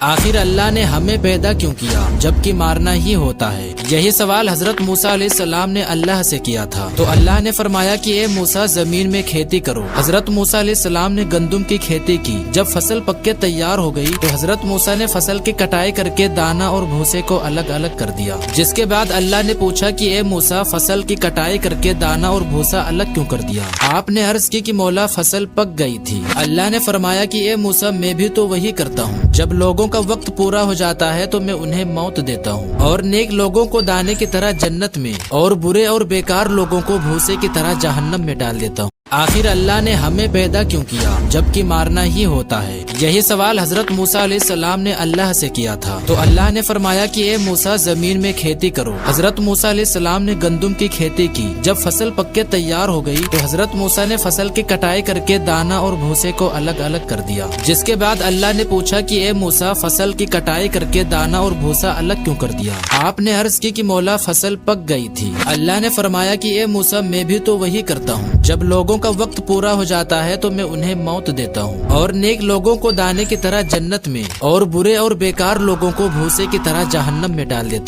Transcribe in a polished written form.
آخر اللہ نے ہمیں پیدا کیوں کیا جبکہ مارنا ہی ہوتا ہے؟ یہی سوال حضرت موسیٰ علیہ السلام نے اللہ سے کیا تھا، تو اللہ نے فرمایا کہ اے موسیٰ زمین میں کھیتی کرو۔ حضرت موسیٰ علیہ السلام نے گندم کی کھیتی کی۔ جب فصل پک کے تیار ہو گئی تو حضرت موسیٰ نے فصل کی کٹائی کر کے دانا اور بھوسے کو الگ الگ کر دیا، جس کے بعد اللہ نے پوچھا کہ اے موسیٰ فصل کی کٹائی کر کے دانا اور بھوسا الگ کیوں کر دیا؟ آپ نے عرض کی کہ مولا فصل پک گئی تھی۔ اللہ نے فرمایا کہ اے موسیٰ میں بھی تو وہی کرتا ہوں، جب لوگوں کا وقت پورا ہو جاتا ہے تو میں انہیں موت دیتا ہوں، اور نیک لوگوں کو دانے کی طرح جنت میں اور برے اور بیکار لوگوں کو بھوسے کی طرح جہنم میں ڈال دیتا ہوں۔ آخر اللہ نے ہمیں پیدا کیوں کیا جبکہ مارنا ہی ہوتا ہے؟ یہی سوال حضرت موسیٰ علیہ السلام نے اللہ سے کیا تھا، تو اللہ نے فرمایا کہ اے موسیٰ زمین میں کھیتی کرو۔ حضرت موسیٰ علیہ السلام نے گندم کی کھیتی کی۔ جب فصل پک کے تیار ہو گئی تو حضرت موسیٰ نے فصل کی کٹائی کر کے دانا اور بھوسے کو الگ الگ کر دیا، جس کے بعد اللہ نے پوچھا کہ اے موسیٰ فصل کی کٹائی کر کے دانا اور بھوسا الگ کیوں کر دیا؟ آپ نے عرض کی کہ مولا فصل پک گئی تھی۔ اللہ نے فرمایا کہ اے موسیٰ میں بھی تو وہی کرتا ہوں، جب لوگوں کا وقت پورا ہو جاتا ہے تو میں انہیں موت دیتا ہوں، اور نیک لوگوں کو دانے کی طرح جنت میں اور برے اور بیکار لوگوں کو بھوسے کی طرح جہنم میں ڈال دیتا ہوں۔